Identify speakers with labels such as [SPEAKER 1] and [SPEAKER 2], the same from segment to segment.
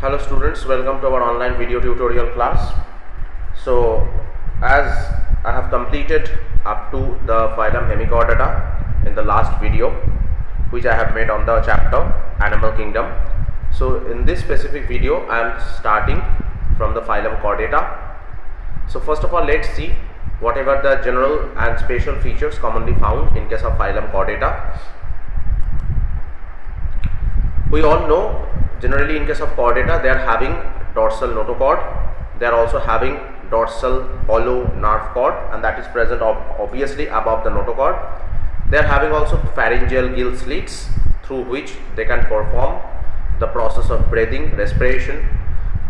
[SPEAKER 1] Hello students, welcome to our online video tutorial class. So as I have completed up to the phylum Hemichordata in the last video which I have made on the chapter Animal Kingdom. So in this specific video I am starting from the phylum Chordata. So first of all, let's see whatever the general and special features commonly found in case of phylum Chordata. We all know generally in case of chordata they are having dorsal notochord, they are also having dorsal hollow nerve cord, and that is present obviously above the notochord. They are having also pharyngeal gill slits through which they can perform the process of breathing, respiration.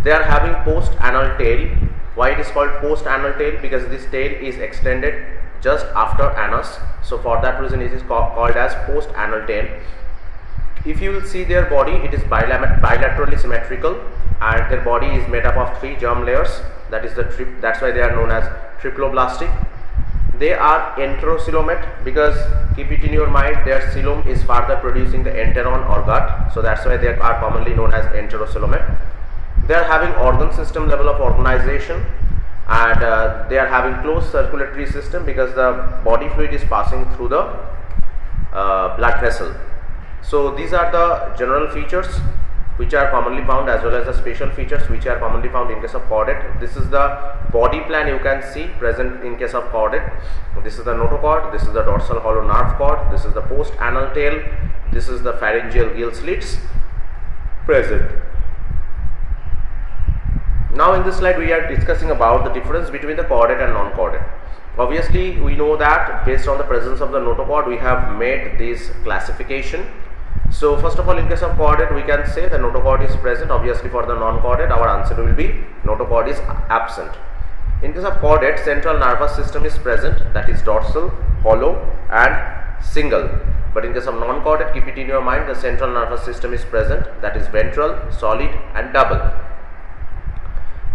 [SPEAKER 1] They are having post-anal tail. Why it is called post-anal tail? Because this tail is extended just after anus, so for that reason it is called as post-anal tail. If you will see their body, it is bilaterally symmetrical, and their body is made up of 3 germ layers. That is that's why they are known as triploblastic. They are enterocoelomate because, keep it in your mind, their coelom is further producing the enteron or gut, so that's why they are commonly known as enterocoelomate. They are having organ system level of organization, and they are having closed circulatory system because the body fluid is passing through the blood vessel. So these are the general features which are commonly found, as well as the special features which are commonly found in case of chordate. This is the body plan you can see present in case of chordate. This is the notochord, this is the dorsal hollow nerve cord, this is the post-anal tail, this is the pharyngeal gill slits present. Now in this slide we are discussing about the difference between the chordate and non-chordate. Obviously we know that based on the presence of the notochord we have made this classification. So first of all, in case of chordate we can say the notochord is present. Obviously for the non-chordate our answer will be notochord is absent. In case of chordate, central nervous system is present, that is dorsal, hollow and single. But in case of non-chordate, keep it in your mind, the central nervous system is present, that is ventral, solid and double.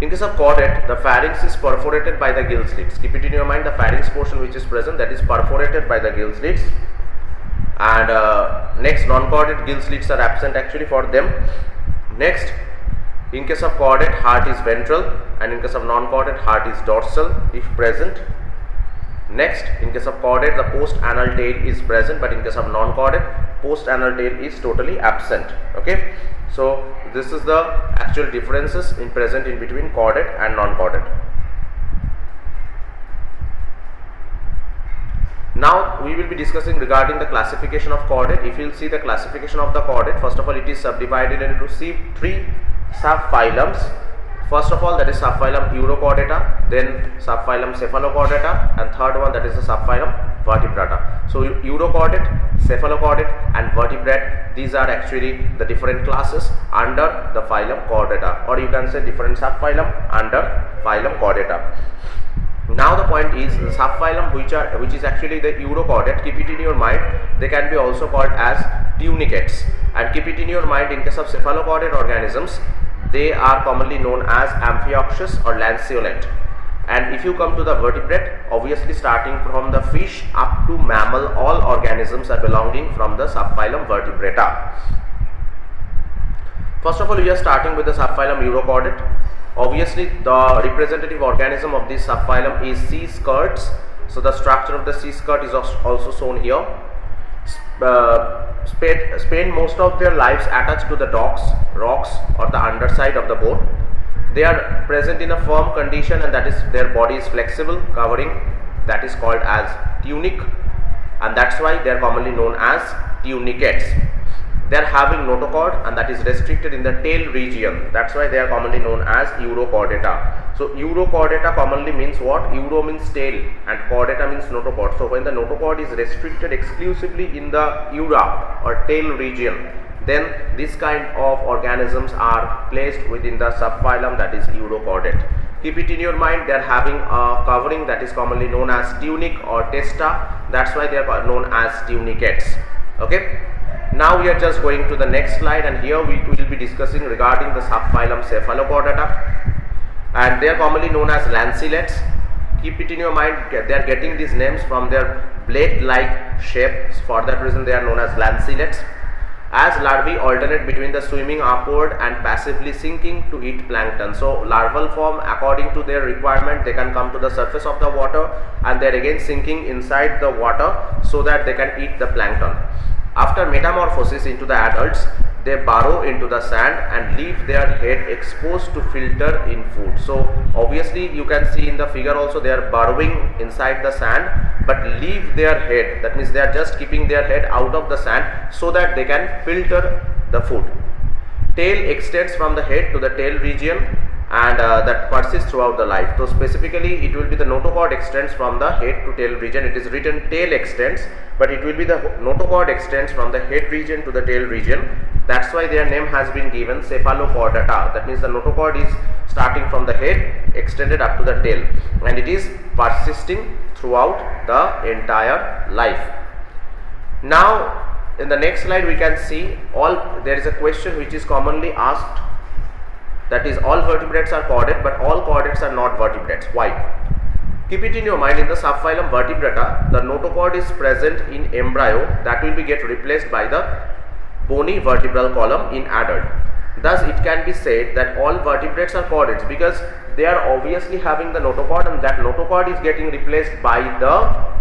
[SPEAKER 1] In case of chordate, the pharynx is perforated by the gill slits. Keep it in your mind, the pharynx portion which is present, that is perforated by the gill slits. And next, non-chordate gill slits are absent actually for them. Next, in case of chordate, heart is ventral, and in case of non-chordate, heart is dorsal if present. Next, in case of chordate, the post-anal tail is present, but in case of non-chordate, post-anal tail is totally absent. Okay, so this is the actual differences in present in between chordate and non-chordate. Now we will be discussing regarding the classification of chordate. If you will see the classification of the chordate, first of all it is subdivided into 3 subphylums. First of all, that is subphylum Urochordata, then subphylum Cephalochordata, and third one, that is the subphylum Vertebrata. So Urochordate, Cephalochordate and Vertebrate, these are actually the different classes under the phylum Chordata, or you can say different subphylum under phylum Chordata. Now the point is the subphylum which is actually the Urochordate, keep it in your mind, they can be also called as tunicates, and keep it in your mind, in case of cephalochordate organisms they are commonly known as amphioxus or lanceolate. And if you come to the vertebrate, obviously starting from the fish up to mammal, all organisms are belonging from the subphylum Vertebrata. First of all, we are starting with the subphylum Urochordate. Obviously the representative organism of this subphylum is sea skirts. So the structure of the sea skirt is also shown here. Spend most of their lives attached to the rocks or the underside of the boat. They are present in a firm condition, and that is their body is flexible covering, that is called as tunic, and that's why they are commonly known as tunicates. They are having notochord, and that is restricted in the tail region, that's why they are commonly known as Urochordata. So Urochordata commonly means what? Uro means tail and chordata means notochord. So when the notochord is restricted exclusively in the ura or tail region, then this kind of organisms are placed within the subphylum, that is Urochordate. Keep it in your mind, they are having a covering that is commonly known as tunic or testa, that's why they are known as tunicates. Okay. Now we are just going to the next slide, and here we will be discussing regarding the subphylum Cephalochordata, and they are commonly known as lanceolates. Keep it in your mind, they are getting these names from their blade like shape, for that reason they are known as lanceolates. as larvae alternate between the swimming upward and passively sinking to eat plankton. So larval form, according to their requirement, they can come to the surface of the water and they are again sinking inside the water so that they can eat the plankton. After metamorphosis into the adults, they burrow into the sand and leave their head exposed to filter in food. So obviously you can see in the figure also they are burrowing inside the sand but leave their head, that means they are just keeping their head out of the sand so that they can filter the food. Tail extends from the head to the tail region and that persists throughout the life. So specifically it will be the notochord extends from the head to tail region. It is written tail extends, but it will be the notochord extends from the head region to the tail region. That's why their name has been given Cephalochordata. That means the notochord is starting from the head, extended up to the tail, and it is persisting throughout the entire life. Now in the next slide we can see there is a question which is commonly asked, that is all vertebrates are chordate but all chordates are not vertebrates. Why? Keep it in your mind, in the subphylum Vertebrata the notochord is present in embryo that will be get replaced by the bony vertebral column in adult. Thus it can be said that all vertebrates are chordates because they are obviously having the notochord and that notochord is getting replaced by the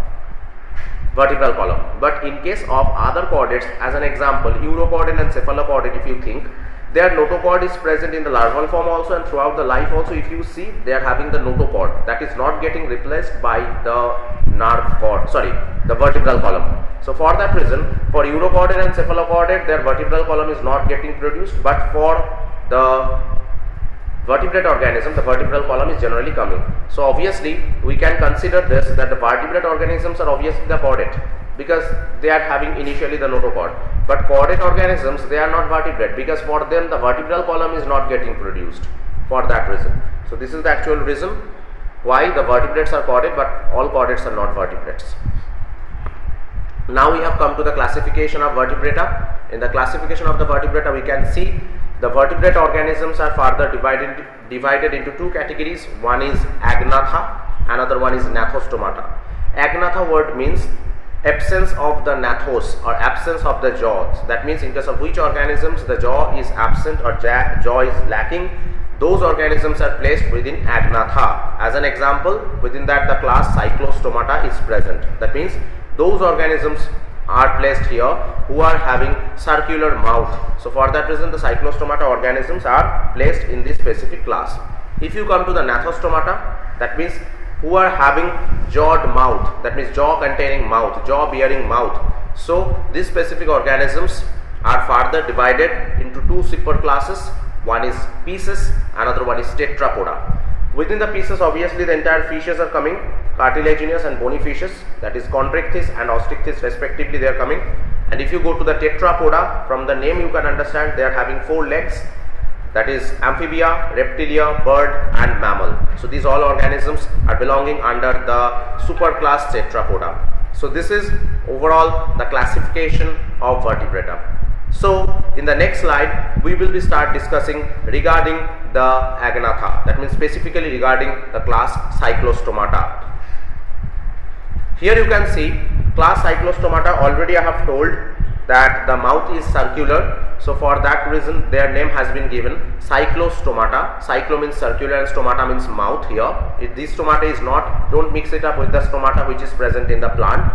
[SPEAKER 1] vertebral column. But in case of other chordates, as an example urochordate and cephalochordate, if you think, their notochord is present in the larval form also and throughout the life also. If you see, they are having the notochord that is not getting replaced by the the vertebral column. So for that reason, for urochordate and cephalochordate their vertebral column is not getting produced, but for the vertebrate organism the vertebral column is generally coming. So obviously we can consider this, that the vertebrate organisms are obviously the chordate because they are having initially the notochord, but chordate organisms they are not vertebrate because for them the vertebral column is not getting produced, for that reason. So this is the actual reason why the vertebrates are chordate but all chordates are not vertebrates. Now we have come to the classification of vertebrata. In the classification of the vertebrata we can see the vertebrate organisms are further divided into two categories. One is agnatha, another one is gnathostomata. Agnatha word means absence of the gnathos or absence of the jaws. That means in case of which organisms the jaw is absent or jaw is lacking, those organisms are placed within agnatha. As an example, within that the class Cyclostomata is present. That means those organisms are placed here who are having circular mouth. So for that reason the Cyclostomata organisms are placed in this specific class. If you come to the Gnathostomata, that means who are having jawed mouth, that means jaw containing mouth, jaw bearing mouth. So these specific organisms are further divided into two super classes. One is Pisces, another one is Tetrapoda. Within the Pisces obviously the entire fishes are coming, cartilaginous and bony fishes, that is Chondrichthyes and Osteichthyes respectively they are coming. And if you go to the Tetrapoda, from the name you can understand they are having 4 legs, that is amphibia, reptilia, bird and mammal. So these all organisms are belonging under the superclass Tetrapoda. So this is overall the classification of vertebrata. So in the next slide we will start discussing regarding the agnatha, that means specifically regarding the class Cyclostomata. Here you can see class Cyclostomata, already I have told that the mouth is circular. So for that reason their name has been given Cyclostomata. Cyclo means circular and stomata means mouth here. If this stomata is not, don't mix it up with the stomata which is present in the plant.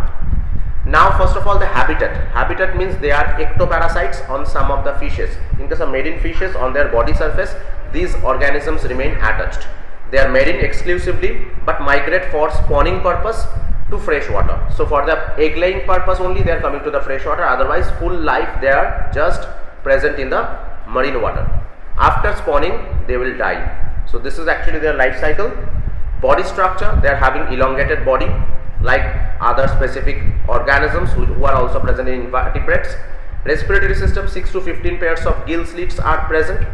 [SPEAKER 1] Now first of all the habitat. Habitat means they are ectoparasites on some of the fishes. In case of marine fishes, on their body surface these organisms remain attached. They are marine exclusively but migrate for spawning purpose to fresh water. So for the egg laying purpose only they are coming to the fresh water, otherwise full life they are just present in the marine water. After spawning they will die. So this is actually their life cycle. Body structure, they are having elongated body like other specific organisms who are also present in invertebrates. Respiratory system, 6 to 15 pairs of gill slits are present.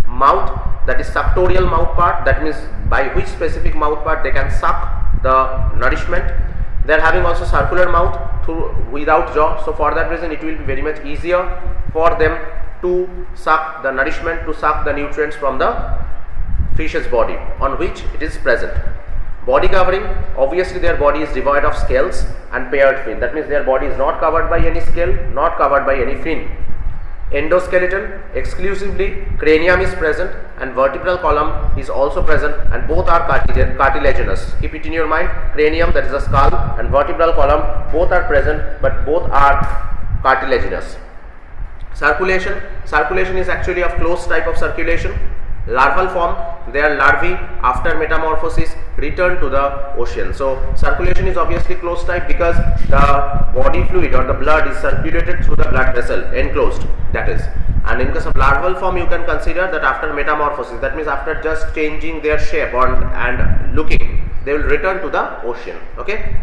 [SPEAKER 1] Mouth, that is suctorial mouth part, that means by which specific mouth part they can suck the nourishment. They are having also circular mouth without jaw. So for that reason it will be very much easier for them to suck the nourishment, to suck the nutrients from the fish's body on which it is present. Body covering, obviously their body is devoid of scales and paired fin. That means their body is not covered by any scale, not covered by any fin. Endoskeleton, exclusively cranium is present and vertebral column is also present, and both are cartilaginous. Keep it in your mind, cranium, that is the skull, and vertebral column, both are present but both are cartilaginous. Circulation is actually of closed type of circulation. Larval form, their larvae after metamorphosis return to the ocean. So circulation is obviously closed type because the body fluid or the blood is circulated through the blood vessel, enclosed, that is. And in case of larval form, you can consider that after metamorphosis, that means after just changing their shape and looking, they will return to the ocean. Okay.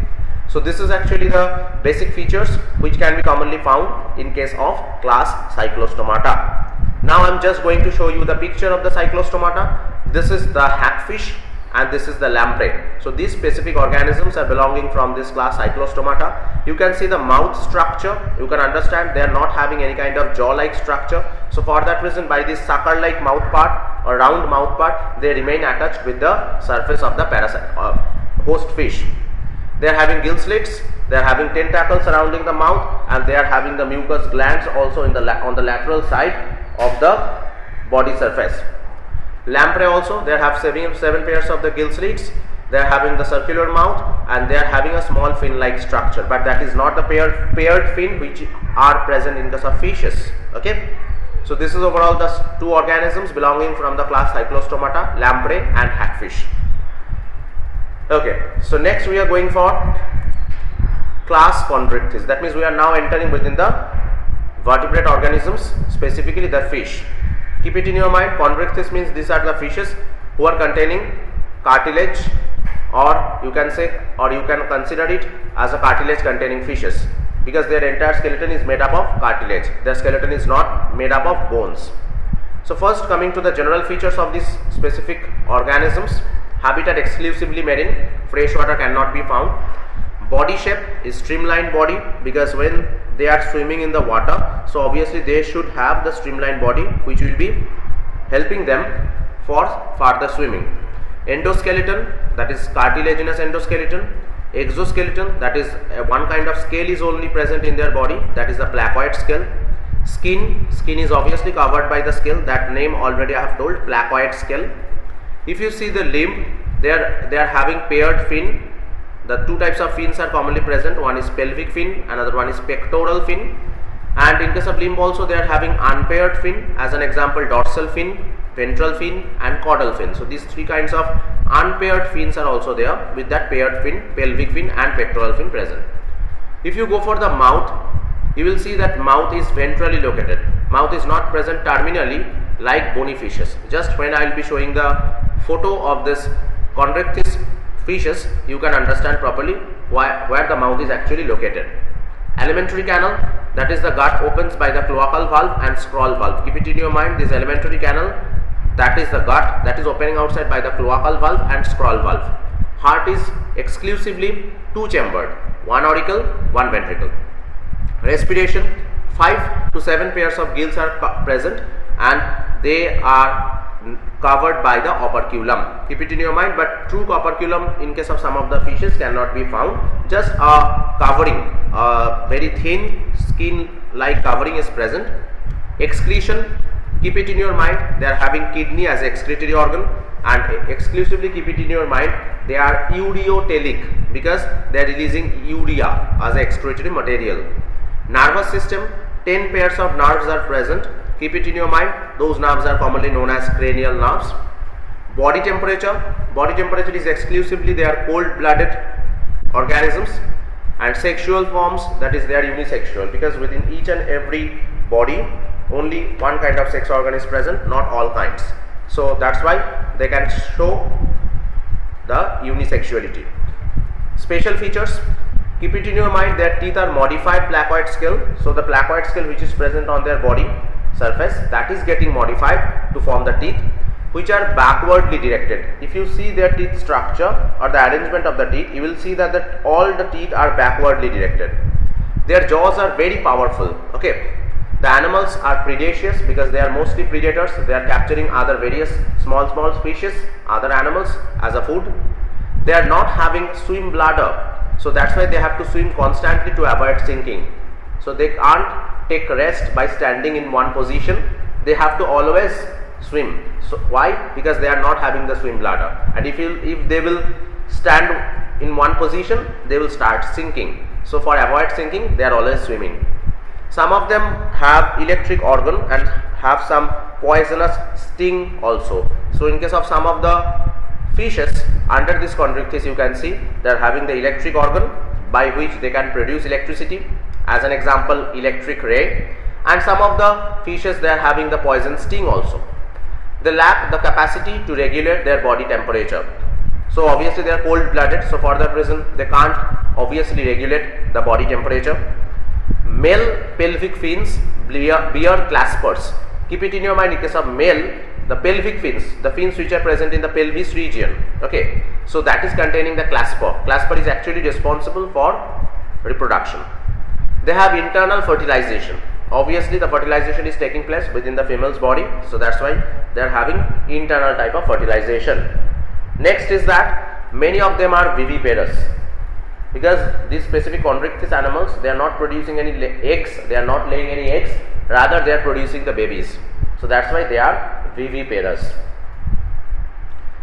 [SPEAKER 1] So this is actually the basic features which can be commonly found in case of class Cyclostomata. Now I am just going to show you the picture of the Cyclostomata. This is the hagfish and this is the lamprey. So these specific organisms are belonging from this class Cyclostomata. You can see the mouth structure. You can understand they are not having any kind of jaw-like structure. So for that reason, by this sucker-like mouth part or round mouth part, they remain attached with the surface of the parasite host fish. They are having gill slits, they are having tentacles surrounding the mouth, and they are having the mucous glands also on the lateral side of the body surface. Lamprey also, they have seven pairs of the gill slits, they are having the circular mouth, and they are having a small fin-like structure, but that is not the paired fin which are present in case of fishes. Okay. So this is overall the two organisms belonging from the class Cyclostomata, lamprey and hagfish. Okay, so next we are going for class Chondrichthyes. That means we are now entering within the vertebrate organisms, specifically the fish. Keep it in your mind, Chondrichthyes means these are the fishes who are containing cartilage, or you can say, or you can consider it as a cartilage containing fishes, because their entire skeleton is made up of cartilage. Their skeleton is not made up of bones. So first, coming to the general features of these specific organisms. Habitat exclusively marine, fresh water cannot be found. Body shape is streamlined body, because when they are swimming in the water, so obviously they should have the streamlined body which will be helping them for further swimming. Endoskeleton, that is cartilaginous endoskeleton. Exoskeleton, that is one kind of scale is only present in their body, that is the placoid scale. Skin is obviously covered by the scale, that name already I have told, placoid scale. If you see the limb, they are having paired fin. The two types of fins are commonly present. One is pelvic fin, another one is pectoral fin. And in case of limb also, they are having unpaired fin. As an example, dorsal fin, ventral fin and caudal fin. So these three kinds of unpaired fins are also there, with that paired fin, pelvic fin and pectoral fin present. If you go for the mouth, you will see that mouth is ventrally located. Mouth is not present terminally like bony fishes. Just when I will be showing the photo of this Chondrichthyes fishes, you can understand properly where the mouth is actually located. Alimentary canal, that is the gut opens by the cloacal valve and scroll valve. Keep it in your mind, this alimentary canal, that is the gut that is opening outside by the cloacal valve and scroll valve. Heart is exclusively two chambered, one auricle, one ventricle. Respiration, 5 to 7 pairs of gills are present and they are covered by the operculum. Keep it in your mind, but true operculum in case of some of the fishes cannot be found. Just a covering, a very thin skin like covering is present. Excretion, keep it in your mind, they are having kidney as excretory organ, and exclusively keep it in your mind, they are ureotelic because they are releasing urea as excretory material. Nervous system, 10 pairs of nerves are present. Keep it in your mind, those nerves are commonly known as cranial nerves. Body temperature is exclusively they are cold-blooded organisms. And sexual forms, that is they are unisexual, because within each and every body only one kind of sex organ is present, not all kinds. So that's why they can show the unisexuality. Special features, keep it in your mind, their teeth are modified placoid scale. So the placoid scale which is present on their body surface, that is getting modified to form the teeth, which are backwardly directed. If you see their teeth structure or the arrangement of the teeth, you will see that all the teeth are backwardly directed. Their jaws are very powerful. Okay, the animals are predaceous because they are mostly predators. They are capturing other various small species, other animals as a food. They are not having swim bladder, so that's why they have to swim constantly to avoid sinking. So they can't take rest by standing in one position. They have to always swim. So why? Because they are not having the swim bladder, and if they will stand in one position, they will start sinking. So for avoid sinking, they are always swimming. Some of them have electric organ and have some poisonous sting also. So in case of some of the fishes under this chondrichthyes, you can see they are having the electric organ by which they can produce electricity. As an example, electric ray. And some of the fishes, they are having the poison sting also. They lack the capacity to regulate their body temperature. So obviously they are cold blooded, so for that reason they can't obviously regulate the body temperature. Male pelvic fins bear claspers. Keep it in your mind, in case of male, the pelvic fins, the fins which are present in the pelvis region, okay, so that is containing the clasper. Clasper is actually responsible for reproduction. They have internal fertilization. Obviously the fertilization is taking place within the female's body, so that's why they are having internal type of fertilization. Next is that many of them are viviparous, because these specific chondrichthyes animals, they are not producing any eggs, they are not laying any eggs, rather they are producing the babies. So that's why they are viviparous.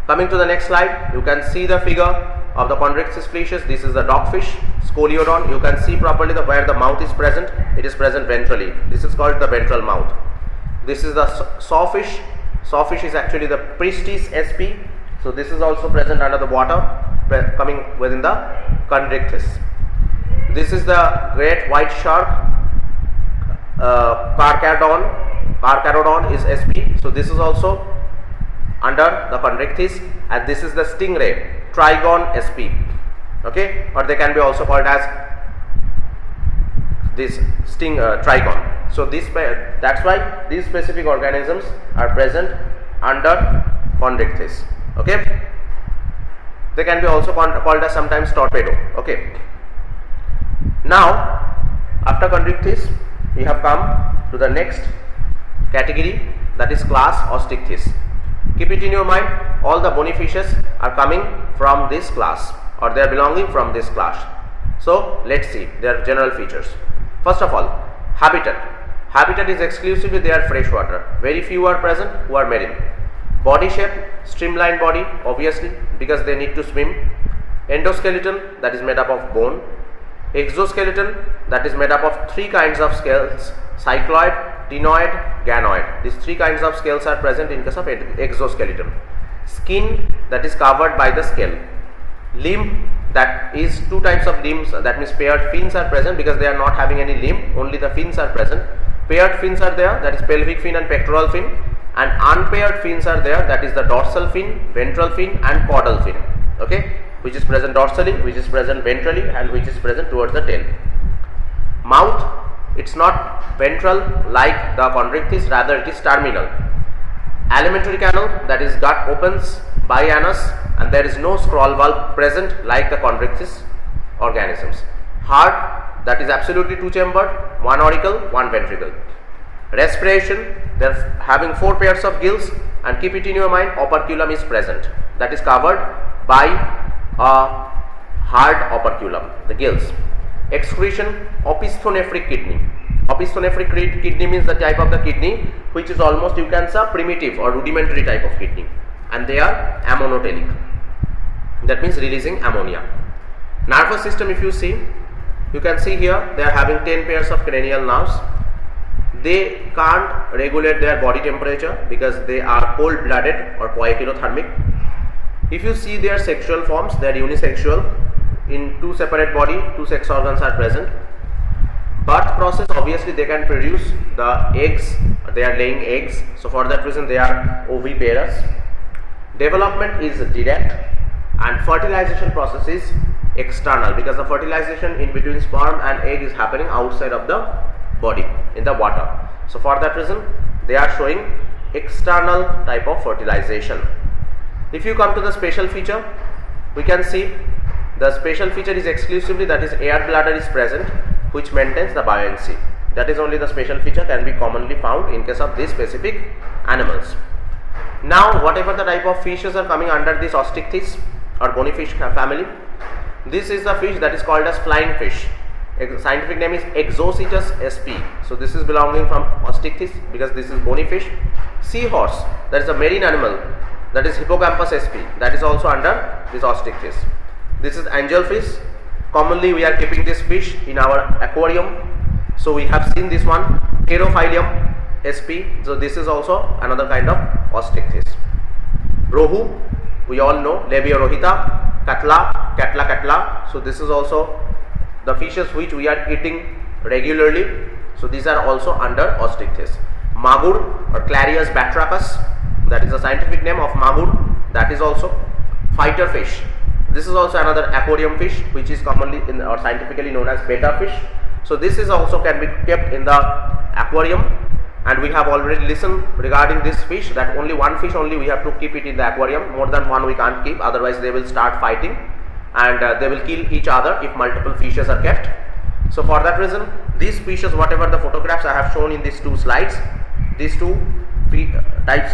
[SPEAKER 1] Coming to the next slide, you can see the figure of the chondrichthyes fishes. This is the dogfish, Scoliodon. You can see properly where the mouth is present. It is present ventrally. This is called the ventral mouth. This is the sawfish. Sawfish is actually the Pristis sp. So this is also present under the water, coming within the chondrichthyes. This is the great white shark, Carcharodon is sp. So this is also under the chondrichthyes, and this is the stingray, Trigon sp. Okay, or they can be also called as this trigon. So that's why these specific organisms are present under chondrichthyes. Okay, they can be also called as sometimes torpedo. Okay, now after chondrichthyes, we have come to the next category, that is class Osteichthyes. Keep it in your mind, all the bony fishes are coming from this class, or they are belonging from this class. So let's see their general features. First of all, habitat. Habitat is exclusively they are freshwater. Very few are present who are marine. Body shape, streamlined body, obviously, because they need to swim. Endoskeleton, that is made up of bone. Exoskeleton, that is made up of three kinds of scales: cycloid, ctenoid, ganoid. These three kinds of scales are present in case of exoskeleton. Skin, that is covered by the scale. Limb, that is two types of limbs, that means paired fins are present, because they are not having any limb, only the fins are present. Paired fins are there, that is pelvic fin and pectoral fin, and unpaired fins are there, that is the dorsal fin, ventral fin and caudal fin, okay, which is present dorsally, which is present ventrally, and which is present towards the tail. Mouth, it's not ventral like the chondrichthyes, rather it is terminal. Alimentary canal, that is gut opens by anus, and there is no scroll valve present like the chondrichthyes organisms. Heart, that is absolutely two chambered, one auricle, one ventricle. Respiration, they are having four pairs of gills, and keep it in your mind, operculum is present, that is covered by a hard operculum, the gills. Excretion, opisthonephric kidney. Opisthonephric kidney means the type of the kidney which is almost, you can say, primitive or rudimentary type of kidney, and they are ammonotelic, that means releasing ammonia. Nervous system, if you see, you can see here they are having 10 pairs of cranial nerves. They can't regulate their body temperature because they are cold blooded or poikilothermic. If you see their sexual forms, they are unisexual. In two separate body, two sex organs are present. Birth process, obviously they can produce the eggs, they are laying eggs, so for that reason they are oviparous. Development is direct, and fertilization process is external, because the fertilization in between sperm and egg is happening outside of the body in the water. So for that reason they are showing external type of fertilization. If you come to the special feature, we can see the special feature is exclusively, that is air bladder is present, which maintains the buoyancy. That is only the special feature can be commonly found in case of these specific animals. Now whatever the type of fishes are coming under this Osteichthyes or bony fish family, this is the fish that is called as flying fish. Scientific name is Exocetus sp. So this is belonging from Osteichthyes because this is bony fish. Seahorse, that is a marine animal, that is Hippocampus sp. That is also under this Osteichthyes. This is angelfish. Commonly we are keeping this fish in our aquarium. So we have seen this one, Pterophyllium sp. So this is also another kind of Osteichthyes. Rohu, we all know, Labiorohita, Katla, Katla. So this is also the fishes which we are eating regularly. So these are also under Osteichthyes. Magur or Clarias batrachus, that is the scientific name of magur. That is also fighter fish. This is also another aquarium fish which is commonly or scientifically known as betta fish. So this is also can be kept in the aquarium, and we have already listened regarding this fish that only one fish only we have to keep it in the aquarium. More than one we can't keep, otherwise they will start fighting and they will kill each other if multiple fishes are kept. So for that reason, these fishes, whatever the photographs I have shown in these two slides, these two types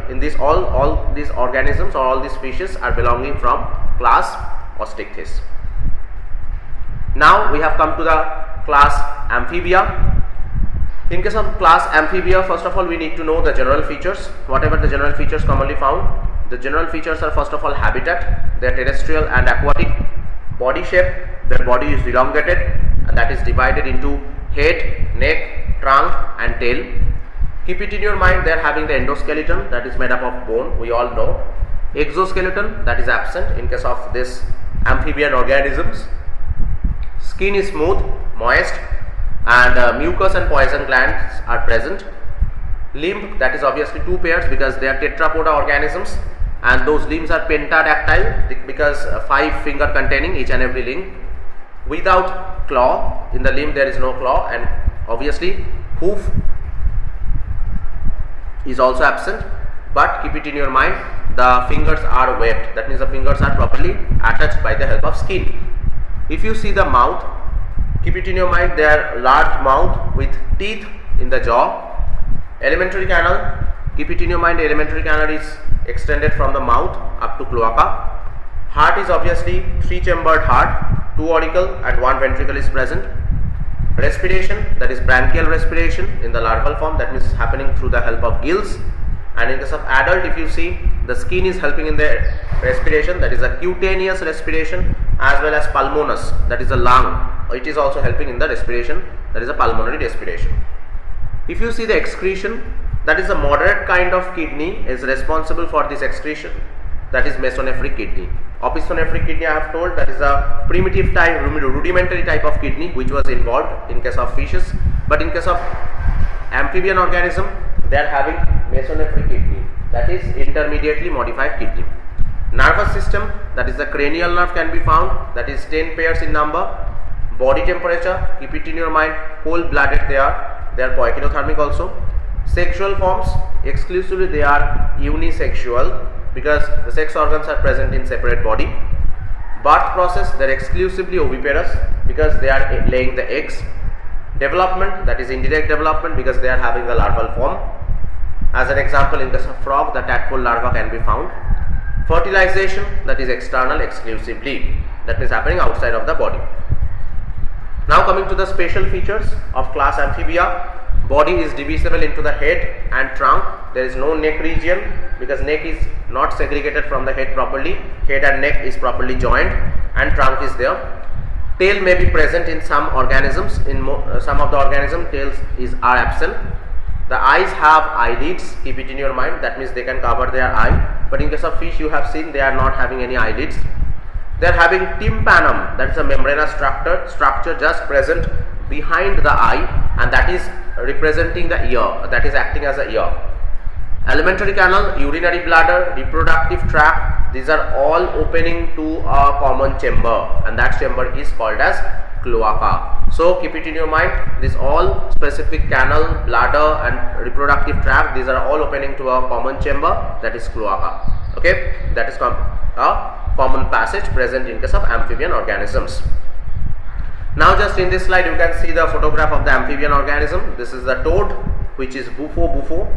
[SPEAKER 1] in this all these organisms or all these fishes are belonging from class Osteichthyes. Now we have come to the class Amphibia. In case of class Amphibia, first of all we need to know the general features. Whatever the general features commonly found, the general features are first of all habitat. They are terrestrial and aquatic. Body shape, their body is elongated and that is divided into head, neck, trunk and tail. Keep it in your mind, they are having the endoskeleton that is made up of bone, we all know. Exoskeleton, that is absent in case of this amphibian organisms. Skin is smooth, moist, and mucus and poison glands are present. Limb, that is obviously two pairs because they are tetrapoda organisms, and those limbs are pentadactyl because 5 finger containing each and every limb. Without claw, in the limb there is no claw, and obviously hoof is also absent, but keep it in your mind, the fingers are webbed, that means the fingers are properly attached by the help of skin. If you see the mouth, keep it in your mind, they are large mouth with teeth in the jaw. Alimentary canal, keep it in your mind, alimentary canal is extended from the mouth up to cloaca. Heart is obviously 3-chambered heart, 2 auricle and 1 ventricle is present. Respiration, that is branchial respiration in the larval form, that means happening through the help of gills. And in case of adult, if you see, the skin is helping in the respiration, that is a cutaneous respiration, as well as pulmonous, that is a lung, it is also helping in the respiration, that is a pulmonary respiration. If you see the excretion, that is a moderate kind of kidney is responsible for this excretion, that is mesonephric kidney. Opisthonephric kidney I have told, that is a primitive type, rudimentary type of kidney which was involved in case of fishes, but in case of amphibian organism they are having mesonephric kidney, that is intermediately modified kidney. Nervous system, that is the cranial nerve can be found, that is 10 pairs in number. Body temperature, keep it in your mind, cold blooded they are poikilothermic also. Sexual forms, exclusively they are unisexual because the sex organs are present in separate body. Birth process, they are exclusively oviparous because they are laying the eggs. Development, that is indirect development because they are having the larval form. As an example, in case of frog, the tadpole larva can be found. Fertilization, that is external exclusively, that means happening outside of the body. Now coming to the special features of class Amphibia. Body is divisible into the head and trunk. There is no neck region because neck is not segregated from the head properly. Head and neck is properly joined and trunk is there. Tail may be present in some organisms. In some of the organisms, tails are absent. The eyes have eyelids. Keep it in your mind. That means they can cover their eye. But in case of fish, you have seen they are not having any eyelids. They are having tympanum. That is a membranous structure just present behind the eye, and that is representing the ear, that is acting as a ear. Alimentary canal, urinary bladder, reproductive tract, these are all opening to a common chamber, and that chamber is called as cloaca. So keep it in your mind, this all specific canal, bladder and reproductive tract, these are all opening to a common chamber, that is cloaca. Okay, that is a common passage present in case of amphibian organisms. Now just in this slide you can see the photograph of the amphibian organism. This is the toad, which is Bufo.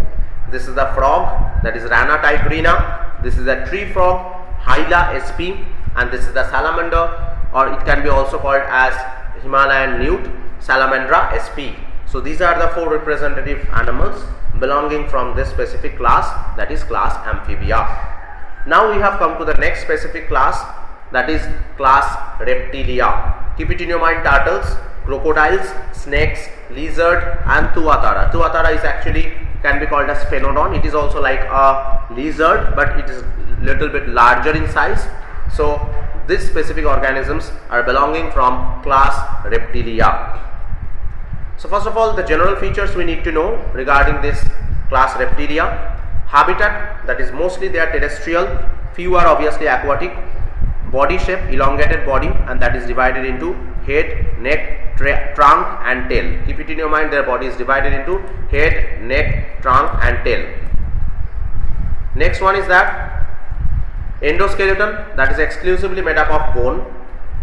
[SPEAKER 1] This is the frog, that is Rana tigrina. This is the tree frog, Hyla sp, and this is the salamander, or it can be also called as Himalayan newt, Salamandra sp. So these are the 4 representative animals belonging from this specific class, that is class Amphibia. Now we have come to the next specific class, that is class Reptilia. Keep it in your mind: turtles, crocodiles, snakes, lizard and Tuatara. Tuatara is actually can be called as Phenodon. It is also like a lizard, but it is little bit larger in size. So these specific organisms are belonging from class Reptilia. So first of all, the general features we need to know regarding this class Reptilia. Habitat, that is mostly they are terrestrial, few are obviously aquatic. Body shape, elongated body, and that is divided into head, neck, trunk and tail. Keep it in your mind, their body is divided into head, neck, trunk and tail. Next one is that endoskeleton, that is exclusively made up of bone,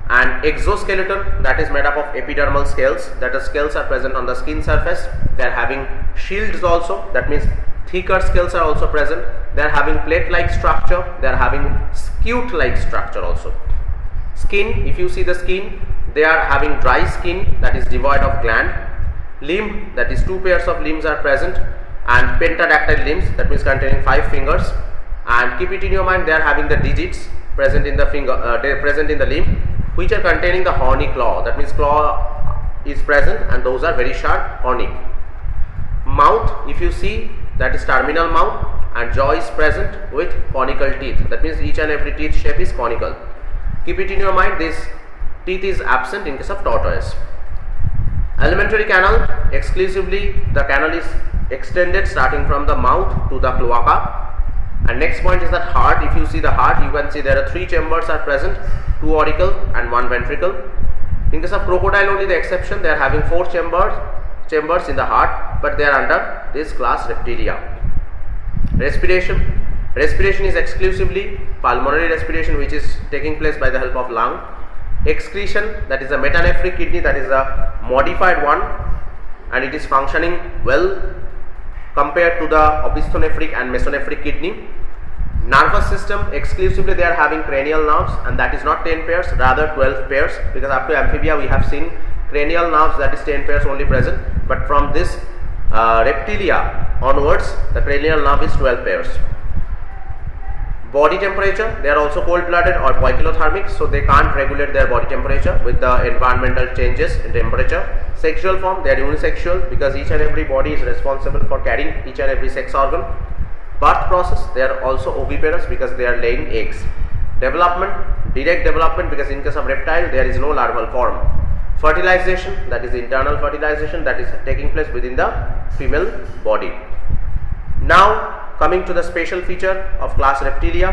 [SPEAKER 1] and exoskeleton, that is made up of epidermal scales, that the scales are present on the skin surface. They are having shields also, that means thicker scales are also present. They are having plate-like structure, they are having scute-like structure also. Skin, if you see the skin, they are having dry skin that is devoid of gland. Limb, that is 2 pairs of limbs are present, and pentadactyl limbs, that means containing 5 fingers. And keep it in your mind, they are having the digits present in the finger, they are present in the limb, which are containing the horny claw, that means claw is present and those are very sharp, horny. Mouth, if you see, that is terminal mouth, and jaw is present with conical teeth, that means each and every teeth shape is conical. Keep it in your mind, this teeth is absent in case of tortoise. Alimentary canal, exclusively the canal is extended starting from the mouth to the cloaca. And next point is that heart. If you see the heart, you can see there are 3 chambers are present, 2 auricle and 1 ventricle. In case of crocodile, only the exception, they are having 4 chambers in the heart, but they are under this class Reptilia. Respiration is exclusively pulmonary respiration, which is taking place by the help of lung. Excretion, that is a metanephric kidney, that is a modified one, and it is functioning well compared to the opisthonephric and mesonephric kidney. Nervous system, exclusively they are having cranial nerves, and that is not 10 pairs, rather 12 pairs, because up to Amphibia we have seen cranial nerves, that is 10 pairs only present, but from this Reptilia onwards the cranial nerve is 12 pairs. Body temperature, they are also cold blooded or poikilothermic, so they can't regulate their body temperature with the environmental changes in temperature. Sexual form, they are unisexual, because each and every body is responsible for carrying each and every sex organ. Birth process, they are also oviparous because they are laying eggs. Development, direct development, because in case of reptile there is no larval form. Fertilization, that is internal fertilization, that is taking place within the female body. Now coming to the special feature of class Reptilia.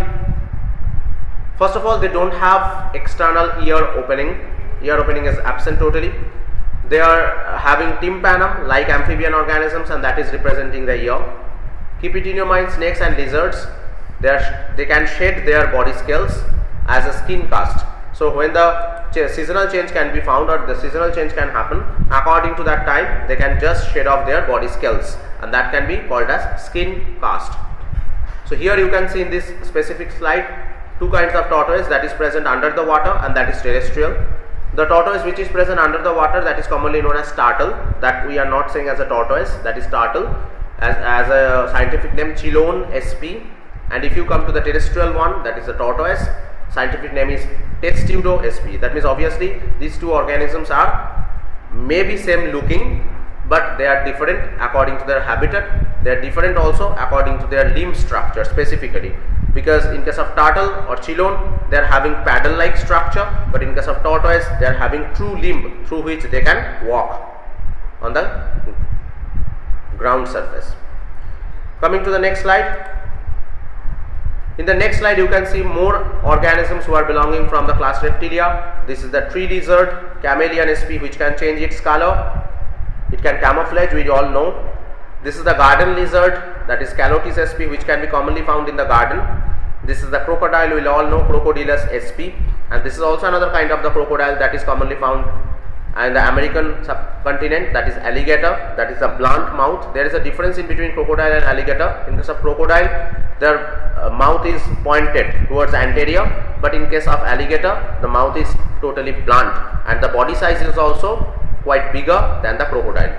[SPEAKER 1] First of all, they don't have external ear opening. Ear opening is absent totally. They are having tympanum like amphibian organisms, and that is representing the ear. Keep it in your mind, snakes and lizards, they can shed their body scales as a skin cast. So when the seasonal change can be found, or the seasonal change can happen, according to that time they can just shed off their body scales, and that can be called as skin cast. So here you can see in this specific slide 2 kinds of tortoise that is present under the water, and that is terrestrial. The tortoise which is present under the water, that is commonly known as turtle, that we are not saying as a tortoise, that is turtle, as a scientific name Chilone sp. And if you come to the terrestrial one, that is the tortoise, scientific name is Testudo sp. That means obviously these 2 organisms are maybe same looking, but they are different according to their habitat. They are different also according to their limb structure specifically, because in case of turtle or Chilone, they are having paddle like structure, but in case of tortoise they are having true limb through which they can walk on the ground surface. Coming to the next slide. In the next slide you can see more organisms who are belonging from the class Reptilia. This is the tree lizard, Chameleon sp, which can change its color. It can camouflage, we all know. This is the garden lizard, that is Calotes sp, which can be commonly found in the garden. This is the crocodile, we all know, Crocodylus sp, and this is also another kind of the crocodile that is commonly found in the American subcontinent, that is alligator, that is a blunt mouth. There is a difference in between crocodile and alligator. In case of crocodile, their mouth is pointed towards anterior, but in case of alligator the mouth is totally blunt, and the body size is also quite bigger than the crocodile.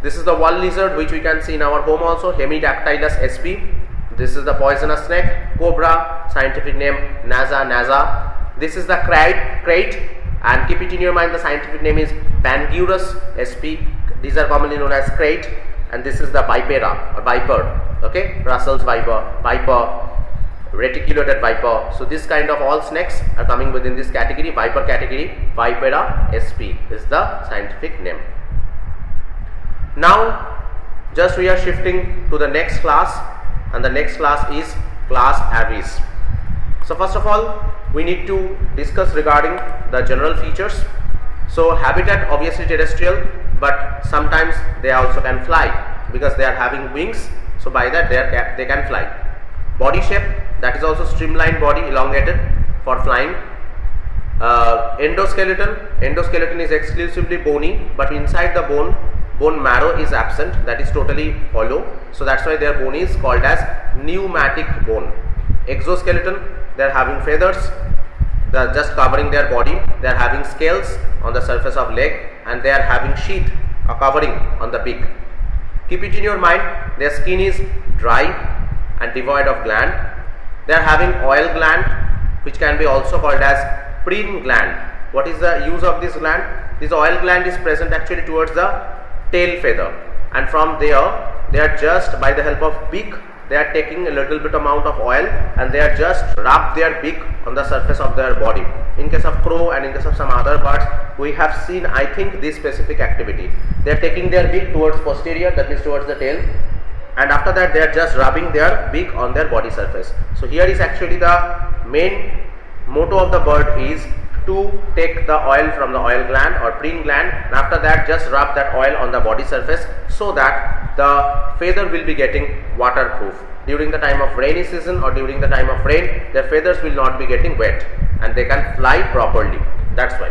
[SPEAKER 1] This is the wall lizard which we can see in our home also, Hemidactylus sp. This is the poisonous snake, cobra, scientific name Naza. This is the crate, and keep it in your mind, the scientific name is Pangurus sp. These are commonly known as crate, and this is the vipera or viper, okay, Russell's viper, reticulated viper. So this kind of all snakes are coming within this category, viper category. Vipera sp is the scientific name. Now just we are shifting to the next class, and the next class is class aves. So first of all, we need to discuss regarding the general features. So habitat obviously terrestrial, but sometimes they also can fly because they are having wings, so by that they can fly. Body shape, that is also streamlined body, elongated for flying. Endoskeleton is exclusively bony, but inside the bone marrow is absent, that is totally hollow, so that's why their bone is called as pneumatic bone. Exoskeleton, they are having feathers, they are just covering their body. They are having scales on the surface of leg, and they are having sheath, a covering on the beak. Keep it in your mind, their skin is dry and devoid of gland. They are having oil gland, which can be also called as preen gland. What is the use of this gland? This oil gland is present actually towards the tail feather, and from there they are just, by the help of beak, they are taking a little bit amount of oil and they are just rub their beak on the surface of their body. In case of crow and in case of some other birds, we have seen, I think, this specific activity. They are taking their beak towards posterior, that means towards the tail, and after that they are just rubbing their beak on their body surface. So here is actually the main motto of the bird is to take the oil from the oil gland or preen gland, and after that just rub that oil on the body surface so that the feather will be getting waterproof. During the time of rainy season or during the time of rain, their feathers will not be getting wet and they can fly properly. That's why.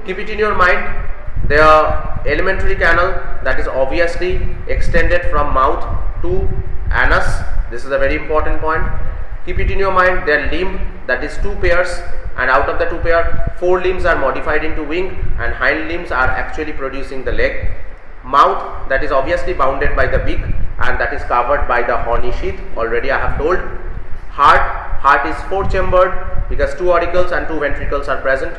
[SPEAKER 1] Keep it in your mind, their alimentary canal, that is obviously extended from mouth to anus. This is a very important point. Keep it in your mind, their limb, that is 2 pairs, and out of the 2 pair, 4 limbs are modified into wing and hind limbs are actually producing the leg. Mouth, that is obviously bounded by the beak and that is covered by the horny sheath, already I have told. Heart is 4-chambered because 2 auricles and 2 ventricles are present.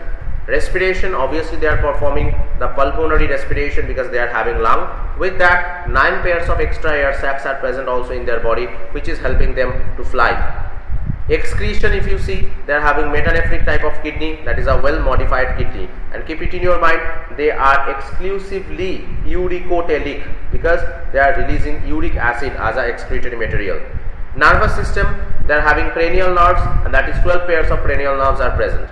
[SPEAKER 1] Respiration, obviously they are performing the pulmonary respiration because they are having lung. With that, 9 pairs of extra air sacs are present also in their body, which is helping them to fly. Excretion, if you see, they are having metanephric type of kidney, that is a well modified kidney, and keep it in your mind, they are exclusively uricotelic because they are releasing uric acid as a excretory material. Nervous system, they are having cranial nerves, and that is 12 pairs of cranial nerves are present.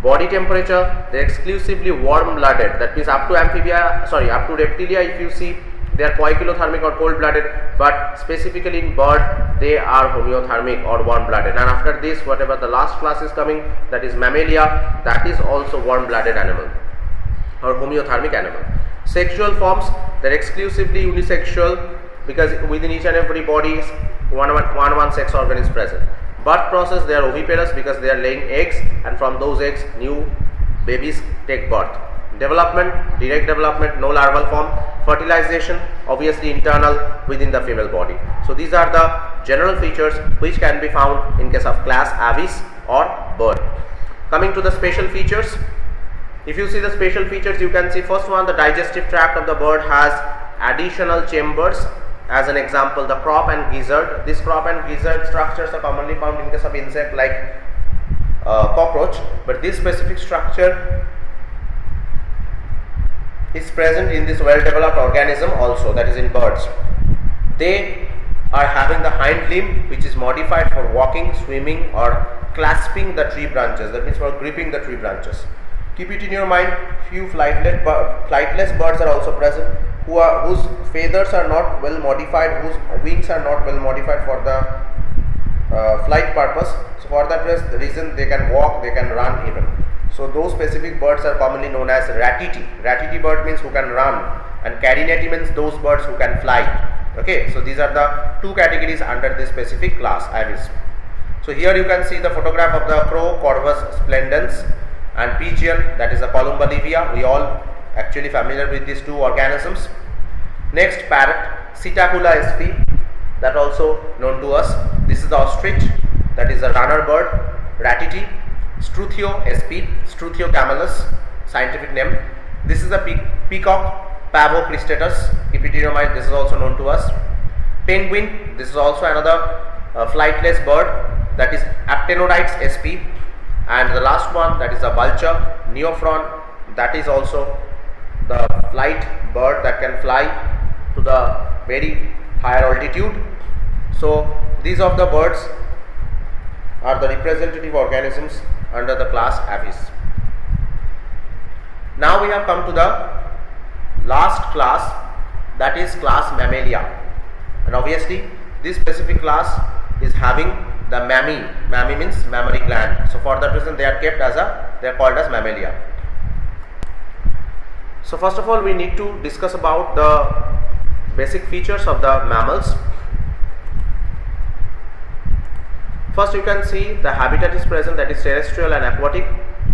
[SPEAKER 1] Body temperature, they are exclusively warm blooded, that means up to reptilia, if you see, they are poikilothermic or cold blooded, but specifically in bird they are homeothermic or warm blooded. And after this, whatever the last class is coming, that is mammalia, that is also warm blooded animal or homeothermic animal. Sexual forms, they are exclusively unisexual because within each and every body one sex organ is present. Birth process, they are oviparous because they are laying eggs, and from those eggs new babies take birth. Development, direct development, no larval form. Fertilization, obviously internal within the female body. So these are the general features which can be found in case of class aves or bird. Coming to the special features, if you see the special features, you can see first one, the digestive tract of the bird has additional chambers. As an example, the crop and gizzard. This crop and gizzard structures are commonly found in case of insect like cockroach, but this specific structure is present in this well developed organism also, that is in birds. They are having the hind limb which is modified for walking, swimming or clasping the tree branches, that means for gripping the tree branches. Keep it in your mind, few flightless birds are also present whose feathers are not well modified, whose wings are not well modified for the flight purpose. So for that reason they can walk, they can run even. So those specific birds are commonly known as ratiti. Ratiti bird means who can run, and carinati means those birds who can fly. Okay, so these are the 2 categories under this specific class, aves. So here you can see the photograph of the crow, Corvus splendens, and pigeon, that is the Columba livia. We all actually familiar with these two organisms. Next, parrot, Psittacula sp, that also known to us. This is the ostrich, that is the runner bird. Ratiti, Struthio sp, Struthio camelus, scientific name. This is the peacock, Pavo cristatus. Keep it in your mind, this is also known to us. Penguin, this is also another flightless bird, that is Aptenodytes sp. And the last one, that is the vulture, Neophron, that is also the flight bird that can fly to the very higher altitude. So these of the birds are the representative organisms under the class Aves. Now we have come to the last class, that is class Mammalia, and obviously this specific class is having the mammae. Mammae means mammary gland. So for that reason they are kept as they are called as Mammalia. So first of all we need to discuss about the basic features of the mammals. First you can see the habitat is present, that is terrestrial and aquatic.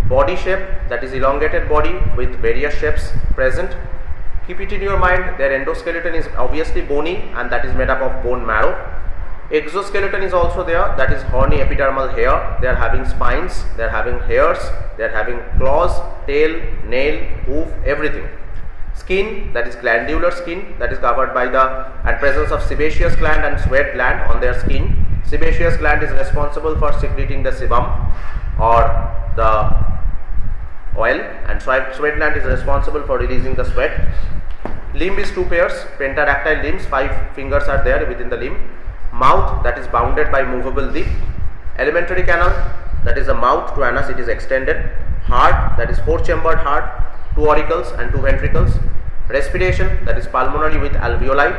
[SPEAKER 1] Body shape, that is elongated body with various shapes present. Keep it in your mind, their endoskeleton is obviously bony and that is made up of bone marrow. Exoskeleton is also there, that is horny epidermal hair. They are having spines, they are having hairs, they are having claws, tail, nail, hoof, everything. Skin, that is glandular skin, that is covered by the presence of sebaceous gland and sweat gland on their skin. Sebaceous gland is responsible for secreting the sebum or the oil, and sweat gland is responsible for releasing the sweat. Limb is two pairs, pentadactyl limbs, 5 fingers are there within the limb. Mouth, that is bounded by movable lip. Alimentary canal, that is the mouth to anus, it is extended. Heart, that is 4-chambered heart, 2 auricles and 2 ventricles. Respiration, that is pulmonary with alveoli.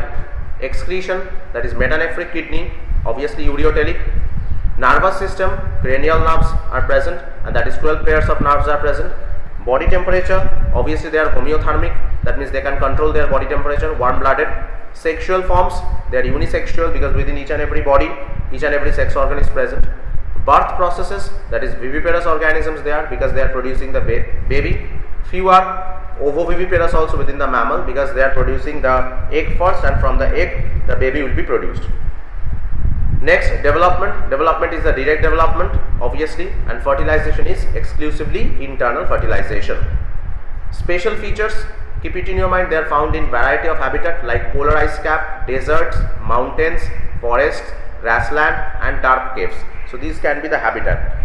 [SPEAKER 1] Excretion, that is metanephric kidney, obviously ureotelic. Nervous system, cranial nerves are present, and that is 12 pairs of nerves are present. Body temperature, obviously they are homeothermic, that means they can control their body temperature, warm blooded. Sexual forms, they are unisexual because within each and every body, each and every sex organ is present. Birth processes, that is viviparous organisms they are because they are producing the baby. Few are ovoviviparous also within the mammal because they are producing the egg first, and from the egg the baby will be produced. Next, development. Development is the direct development obviously, and fertilization is exclusively internal fertilization. Special features, keep it in your mind, they are found in variety of habitat like polar ice cap, deserts, mountains, forests, grassland and dark caves. So these can be the habitat.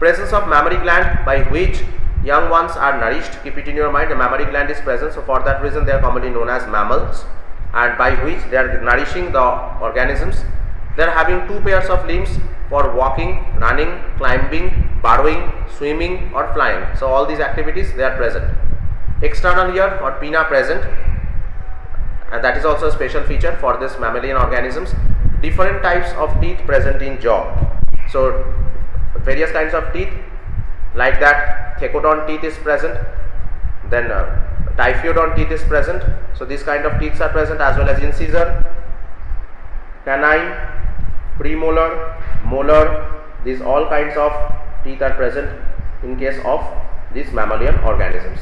[SPEAKER 1] Presence of mammary gland by which young ones are nourished. Keep it in your mind, the mammary gland is present, so for that reason they are commonly known as mammals, and by which they are nourishing the organisms. They are having 2 pairs of limbs for walking, running, climbing, burrowing, swimming or flying. So all these activities they are present. External ear or pinna present, and that is also a special feature for this mammalian organisms. Different types of teeth present in jaw. So various kinds of teeth like that, thecodont teeth is present, then typhiodont teeth is present. So these kind of teeth are present, as well as incisor, canine, premolar, molar. These all kinds of teeth are present in case of these mammalian organisms.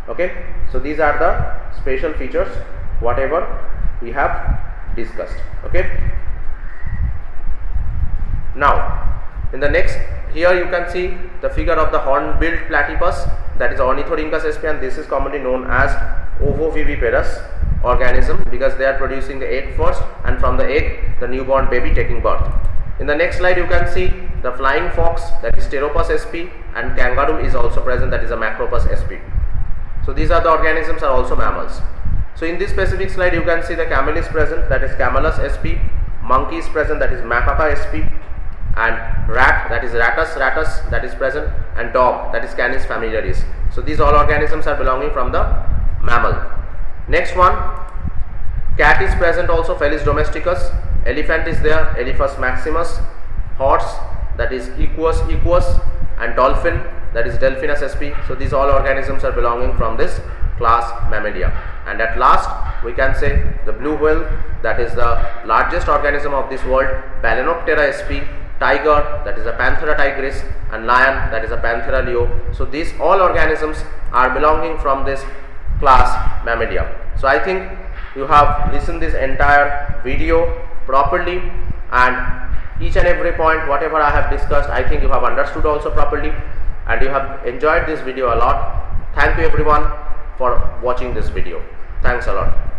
[SPEAKER 1] Okay, so these are the special features whatever we have discussed. Okay, now in the next, here you can see the figure of the horn-billed platypus, that is Ornithorhynchus sp, and this is commonly known as ovoviviparous organism because they are producing the egg first, and from the egg the newborn baby taking birth. In the next slide you can see the flying fox, that is Pteropus sp, and kangaroo is also present, that is a Macropus sp. So these are the organisms are also mammals. So in this specific slide you can see the camel is present, that is Camelus sp, monkey is present, that is Macaca sp, and rat, that is Rattus rattus, that is present, and dog, that is Canis familiaris. So these all organisms are belonging from the mammal. Next one, cat is present also, Felis domesticus. Elephant is there, Elephas maximus. Horse, that is Equus equus, and dolphin, that is Delphinus sp. So these all organisms are belonging from this class Mammalia. And at last we can say the blue whale, that is the largest organism of this world, Balanoptera sp, tiger, that is a Panthera tigris, and lion, that is a Panthera leo. So these all organisms are belonging from this class Mammalia. So I think you have listened this entire video properly, and each and every point whatever I have discussed, I think you have understood also properly, and you have enjoyed this video a lot. Thank you everyone for watching this video. Thanks a lot.